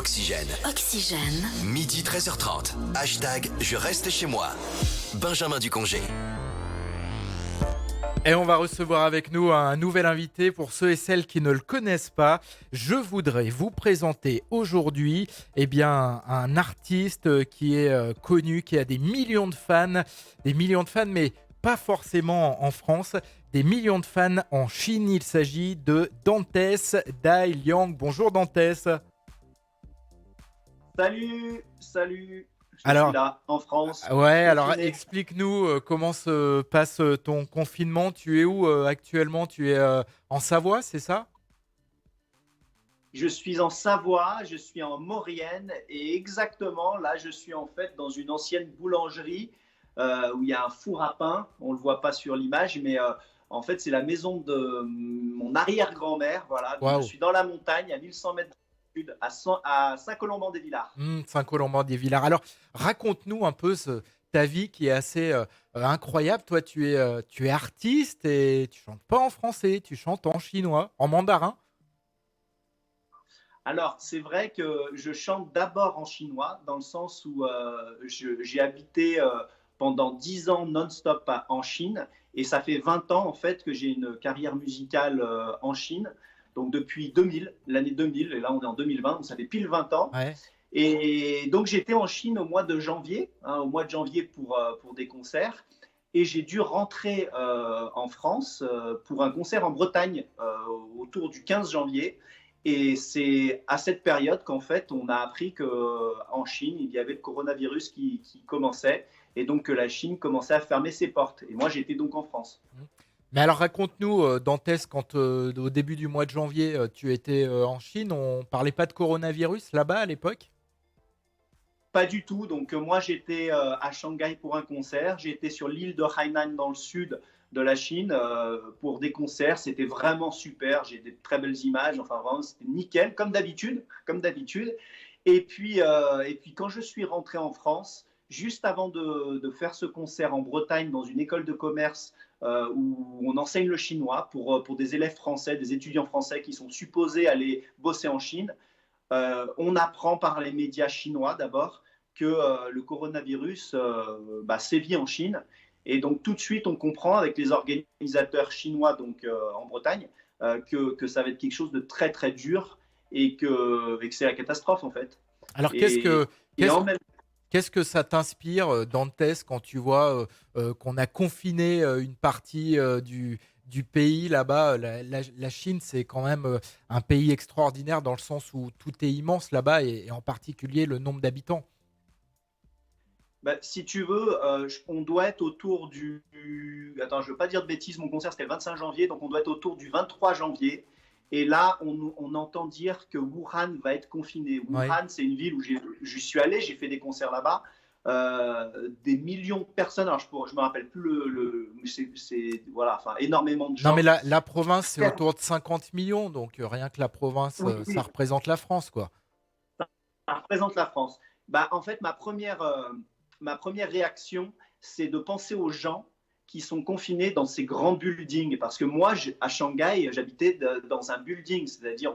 Oxygène. Oxygène. Midi 13h30. Hashtag Je reste chez moi. Benjamin Ducongé. Et on va recevoir avec nous un nouvel invité pour ceux et celles qui ne le connaissent pas. Je voudrais vous présenter aujourd'hui un artiste qui est connu, qui a des millions de fans, mais pas forcément en France, des millions de fans en Chine. Il s'agit de Dantes Dai Liang. Bonjour Dantes. Salut, je Alors, suis là, en France. ouais, alors Confiné. explique-nous comment se passe ton confinement. Tu es où actuellement? Tu es en Savoie, c'est ça? Je suis en Savoie, je suis en Maurienne et exactement là, je suis en fait dans une ancienne boulangerie où il y a un four à pain. On ne le voit pas sur l'image, mais en fait, c'est la maison de mon arrière-grand-mère. Voilà, donc je Waouh. suis dans la montagne à 1100 mètres d'altitude à Saint-Colomban-des-Villars. Saint-Colomban-des-Villars. Alors, raconte-nous un peu ta vie qui est assez incroyable. Toi, tu es artiste et tu chantes pas en français, tu chantes en chinois, en mandarin. Alors, c'est vrai que je chante d'abord en chinois, dans le sens où j'ai habité pendant 10 ans non-stop en Chine, et ça fait 20 ans en fait que j'ai une carrière musicale en Chine, donc depuis 2000, l'année 2000, et là on est en 2020, donc ça fait pile 20 ans. Ouais. Et donc j'étais en Chine au mois de janvier, au mois de janvier pour des concerts, et j'ai dû rentrer en France pour un concert en Bretagne autour du 15 janvier. Et c'est à cette période qu'en fait, on a appris qu'en Chine, il y avait le coronavirus qui commençait et donc que la Chine commençait à fermer ses portes. Et moi, j'étais donc en France. Mais alors raconte-nous, Dantes, quand au début du mois de janvier, tu étais en Chine, on parlait pas de coronavirus là-bas à l'époque? Pas du tout. Donc, moi, j'étais à Shanghai pour un concert. J'étais sur l'île de Hainan dans le sud de la Chine pour des concerts. C'était vraiment super. J'ai des très belles images. Enfin, vraiment, c'était nickel, comme d'habitude. Comme d'habitude. Et puis, quand je suis rentré en France, juste avant de faire ce concert en Bretagne dans une école de commerce où on enseigne le chinois pour des élèves français, des étudiants français qui sont supposés aller bosser en Chine, on apprend par les médias chinois d'abord que le coronavirus sévit en Chine. Et donc tout de suite, on comprend avec les organisateurs chinois donc, en Bretagne que ça va être quelque chose de très très dur et que c'est la catastrophe en fait. Alors Et, et qu'est-ce en même Qu'est-ce que ça t'inspire, Dantes, quand tu vois qu'on a confiné une partie du pays là-bas? La Chine, c'est quand même un pays extraordinaire dans le sens où tout est immense là-bas et en particulier le nombre d'habitants. Si tu veux, on doit être autour Attends, je ne veux pas dire de bêtises, mon concert c'était le 25 janvier, donc on doit être autour du 23 janvier. Et là, on entend dire que Wuhan va être confiné. Ouais. Wuhan, c'est une ville où je suis allé, j'ai fait des concerts là-bas. Des millions de personnes, alors je ne me rappelle plus voilà, enfin, énormément de Non, mais gens. la province, c'est autour de 50 millions, donc rien que la province, Oui, ça représente la France, quoi. ça représente la France. En fait, ma première réaction, c'est de penser aux gens qui sont confinés dans ces grands buildings. Parce que moi, à Shanghai, j'habitais dans un building, c'est-à-dire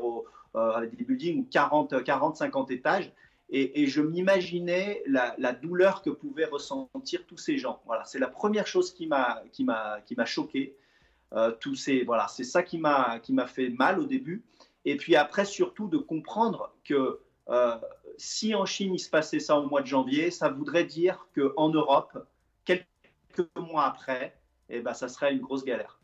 avec des buildings où 40, 50 étages. Et je m'imaginais la douleur que pouvaient ressentir tous ces gens. Voilà, c'est la première chose qui m'a choqué. Voilà, c'est ça qui m'a fait mal au début. Et puis après, surtout, de comprendre que euh, si en Chine il se passait ça au mois de janvier, ça voudrait dire qu'en Europe, quelques mois après, ça serait une grosse galère.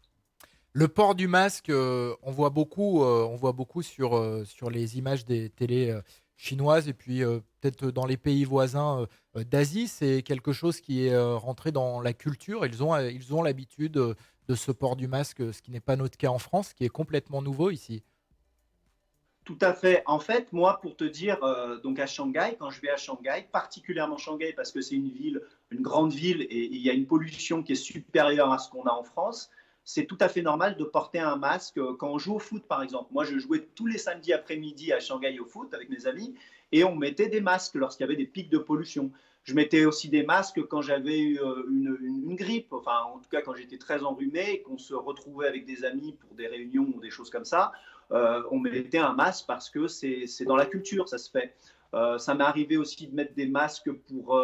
Le port du masque, on voit beaucoup sur les images des télés chinoises et puis peut-être dans les pays voisins d'Asie, c'est quelque chose qui est rentré dans la culture. Ils ont l'habitude de ce port du masque, ce qui n'est pas notre cas en France, qui est complètement nouveau ici. Tout à fait. En fait, moi, pour te dire, donc à Shanghai, quand je vais à Shanghai, particulièrement Shanghai parce que c'est une ville, une grande ville et il y a une pollution qui est supérieure à ce qu'on a en France, c'est tout à fait normal de porter un masque quand on joue au foot, par exemple. Moi, je jouais tous les samedis après-midi à Shanghai au foot avec mes amis et on mettait des masques lorsqu'il y avait des pics de pollution. Je mettais aussi des masques quand j'avais eu une grippe, enfin en tout cas quand j'étais très enrhumé et qu'on se retrouvait avec des amis pour des réunions ou des choses comme ça. on mettait un masque parce que c'est dans la culture, ça se fait. Ça m'est arrivé aussi de mettre des masques pour,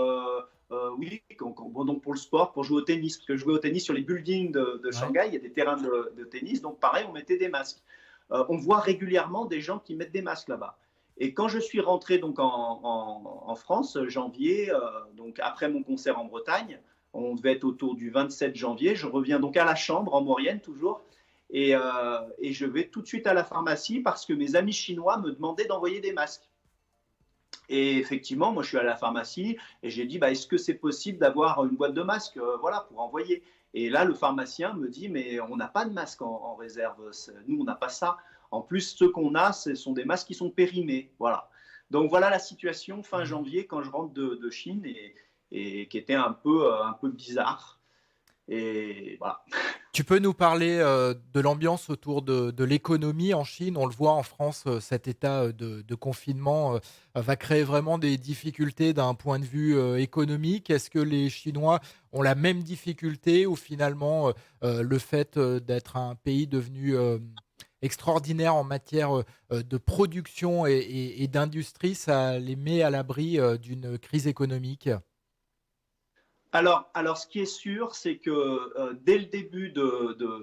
oui, donc pour le sport, pour jouer au tennis, parce que je jouais au tennis sur les buildings de Ouais. Shanghai, il y a des terrains de tennis, donc pareil, on mettait des masques. On voit régulièrement des gens qui mettent des masques là-bas. Et quand je suis rentré donc en France, janvier, donc après mon concert en Bretagne, on devait être autour du 27 janvier, je reviens donc à la chambre en Maurienne toujours, et je vais tout de suite à la pharmacie parce que mes amis chinois me demandaient d'envoyer des masques. Et effectivement, moi, je suis à la pharmacie et j'ai dit, bah, est-ce que c'est possible d'avoir une boîte de masques, voilà, pour envoyer. Et là, le pharmacien me dit, mais on n'a pas de masque en réserve. Nous, on n'a pas ça. En plus, ceux qu'on a, ce sont des masques qui sont périmés. Voilà. Donc voilà la situation fin Mhm. janvier quand je rentre de Chine et qui était un peu bizarre. Et voilà. Tu peux nous parler de l'ambiance autour de l'économie en Chine? On le voit en France, cet état de confinement va créer vraiment des difficultés d'un point de vue économique. Est-ce que les Chinois ont la même difficulté ou finalement le fait d'être un pays devenu extraordinaire en matière de production et d'industrie, ça les met à l'abri d'une crise économique? Alors, ce qui est sûr, c'est que dès le début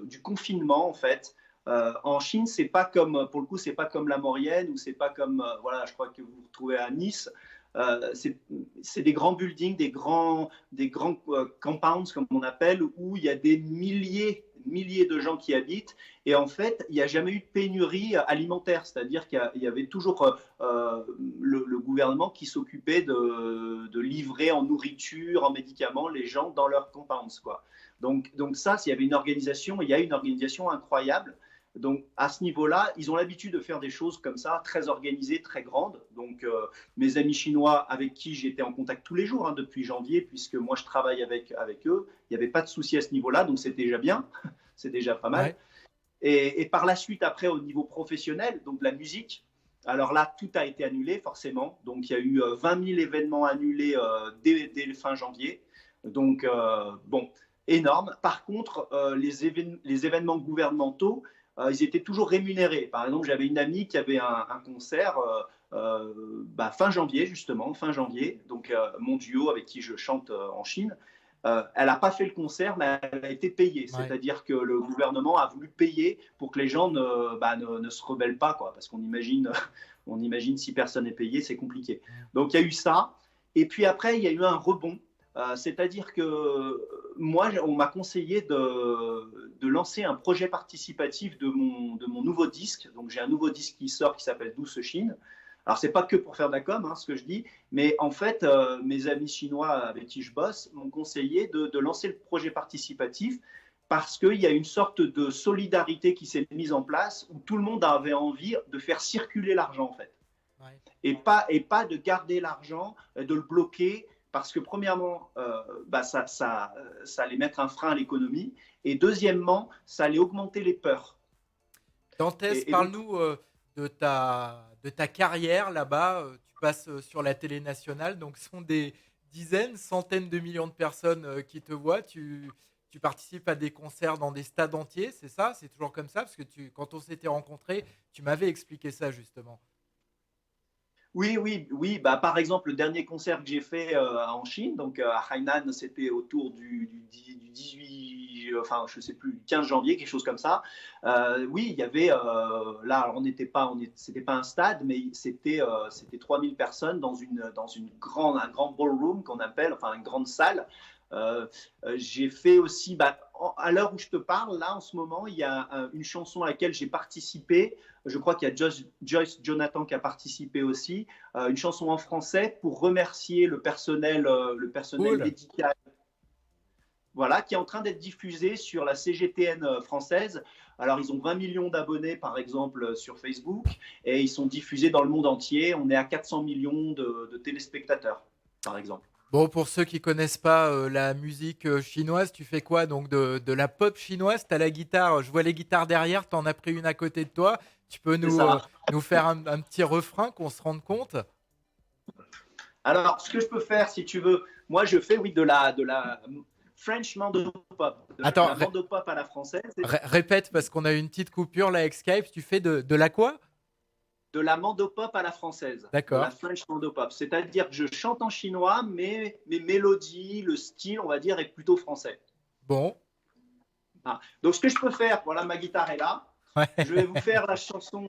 du confinement, en fait, en Chine, c'est pas comme, pour le coup, c'est pas comme la Maurienne ou c'est pas comme, voilà, je crois que vous vous retrouvez à Nice. C'est des grands buildings, des grands compounds, comme on appelle, où il y a des milliers de gens qui habitent. Et en fait, il n'y a jamais eu de pénurie alimentaire, c'est-à-dire qu'il y avait toujours le gouvernement qui s'occupait de livrer en nourriture, en médicaments, les gens dans leurs compounds, quoi. Donc ça, s'il y avait une organisation, il y a une organisation incroyable. Donc à ce niveau-là, ils ont l'habitude de faire des choses comme ça, très organisées, très grandes. Donc mes amis chinois avec qui j'étais en contact tous les jours hein, depuis janvier, puisque moi je travaille avec eux, il n'y avait pas de souci à ce niveau-là, donc c'est déjà bien, c'est déjà pas mal. Ouais. Et par la suite, après, au niveau professionnel, donc la musique, alors là, tout a été annulé, forcément. Donc il y a eu 20 000 événements annulés dès le fin janvier. Donc, bon, énorme. Par contre, les événements gouvernementaux, ils étaient toujours rémunérés. Par exemple, j'avais une amie qui avait un concert bah, fin janvier, justement, fin janvier. Donc, mon duo avec qui je chante en Chine. Elle n'a pas fait le concert, mais elle a été payée. Ouais. C'est-à-dire que le gouvernement a voulu payer pour que les gens ne se rebellent pas, quoi, parce qu'on imagine, on imagine si personne n'est payé, c'est compliqué. Mm. Donc il y a eu ça. Et puis après, il y a eu un rebond. C'est-à-dire que moi, on m'a conseillé de lancer un projet participatif de mon nouveau disque. Donc j'ai un nouveau disque qui sort qui s'appelle Douce Chine. Alors, c'est pas que pour faire de la com, hein, ce que je dis, mais en fait, mes amis chinois avec qui je bosse m'ont conseillé de lancer le projet participatif parce qu'il y a une sorte de solidarité qui s'est mise en place où tout le monde avait envie de faire circuler l'argent, en fait. Ouais. Et pas de garder l'argent, de le bloquer, parce que premièrement, bah, ça allait mettre un frein à l'économie, et deuxièmement, ça allait augmenter les peurs. Dantès, Et donc, parle-nous de ta carrière là-bas. Tu passes sur la télé nationale, donc ce sont des dizaines, centaines de millions de personnes qui te voient. Tu participes à des concerts dans des stades entiers, c'est ça? C'est toujours comme ça? Parce que quand on s'était rencontrés, tu m'avais expliqué ça justement. Oui. Bah, par exemple, le dernier concert que j'ai fait en Chine, donc à Hainan, c'était autour du 18, enfin, je sais plus, du 15 janvier, quelque chose comme ça. Oui, il y avait, là, alors, c'était pas un stade, mais c'était 3000 personnes dans un grand ballroom qu'on appelle, enfin, une grande salle. J'ai fait aussi, bah, à l'heure où je te parle, là, en ce moment, il y a une chanson à laquelle j'ai participé. Je crois qu'il y a Joyce Jonathan qui a participé aussi. Une chanson en français pour remercier le personnel Cool. médical, voilà, qui est en train d'être diffusée sur la CGTN française. Alors, ils ont 20 millions d'abonnés, par exemple, sur Facebook, et ils sont diffusés dans le monde entier. On est à 400 millions de téléspectateurs, par exemple. Bon, pour ceux qui connaissent pas la musique chinoise, tu fais quoi? Donc de la pop chinoise, tu as la guitare, je vois les guitares derrière, tu en as pris une à côté de toi. Tu peux C'est ça. nous faire un petit refrain qu'on se rende compte? Alors, ce que je peux faire, si tu veux, moi, je fais, oui, French Mandopop. Attends, La Mandopop à la française. répète parce qu'on a eu une petite coupure là avec Skype. Tu fais de la quoi? De la Mandopop à la française. D'accord. De la French Mandopop. C'est-à-dire que je chante en chinois, mais mes mélodies, le style, on va dire, est plutôt français. Bon. Ah. Donc, ce que je peux faire, voilà, ma guitare est là. Ouais. Je vais vous faire la chanson.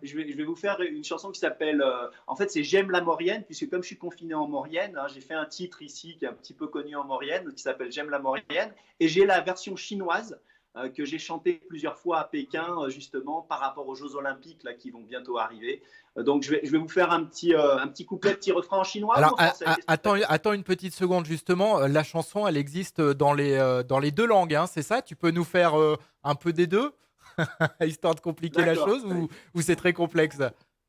Je vais vous faire une chanson qui s'appelle. En fait, c'est J'aime la Maurienne, puisque comme je suis confiné en Maurienne, hein, j'ai fait un titre ici qui est un petit peu connu en Maurienne, qui s'appelle J'aime la Maurienne, et j'ai la version chinoise que j'ai chantée plusieurs fois à Pékin, justement par rapport aux Jeux Olympiques là qui vont bientôt arriver. Donc, je vais vous faire un petit couplet, petit refrain en chinois. Alors, ou en français. attends une petite seconde, justement. La chanson, elle existe dans les deux langues, hein, c'est ça? Tu peux nous faire un peu des deux, histoire de compliquer la chose, ou c'est très complexe?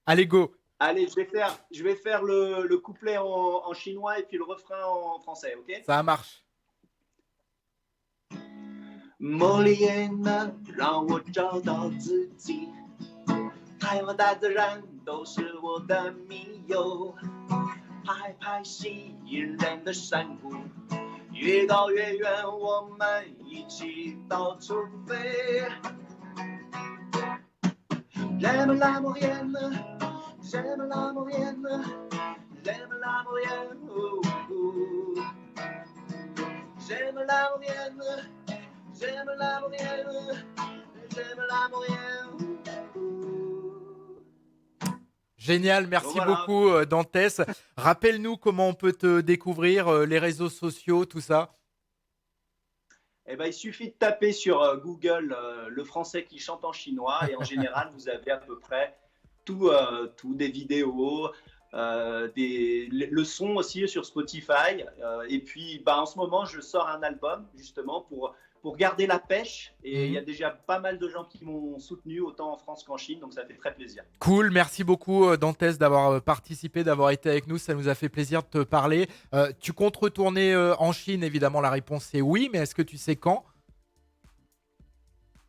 Allez, go! Allez, je vais faire le couplet en chinois et puis le refrain en français, ok? Ça marche. 莫莉安娜让我找到自己，海洋大自然都是我的密友，拍拍吸引人的山谷，越高越远，我们一起到处飞。J'aime la Maurienne, j'aime la Maurienne, j'aime la Maurienne, oh, oh. J'aime la Maurienne, j'aime la Maurienne, j'aime la Maurienne. Génial, merci Voilà. beaucoup Dantès. Rappelle-nous comment on peut te découvrir, les réseaux sociaux, tout ça. Eh ben, il suffit de taper sur Google le français qui chante en chinois et en général, vous avez à peu près tout, des vidéos, le son aussi sur Spotify. Et puis, bah, en ce moment, je sors un album justement pour garder la pêche. Et il y a déjà pas mal de gens qui m'ont soutenu, autant en France qu'en Chine. Donc, ça fait très plaisir. Cool, merci beaucoup Dantès d'avoir participé, d'avoir été avec nous. Ça nous a fait plaisir de te parler. Tu comptes retourner en Chine? Évidemment, la réponse est oui, mais est-ce que tu sais quand?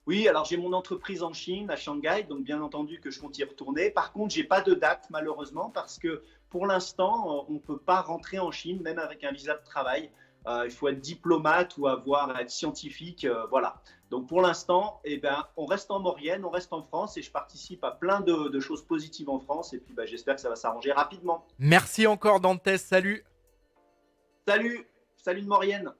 Oui, alors j'ai mon entreprise en Chine, à Shanghai, donc bien entendu que je compte y retourner. Par contre, j'ai pas de date malheureusement parce que pour l'instant, on ne peut pas rentrer en Chine, même avec un visa de travail. Il faut être diplomate ou être scientifique, voilà. Donc pour l'instant, eh ben, on reste en Maurienne, on reste en France et je participe à plein de choses positives en France. Et puis bah, j'espère que ça va s'arranger rapidement. Merci encore Dantès, salut. Salut de Maurienne.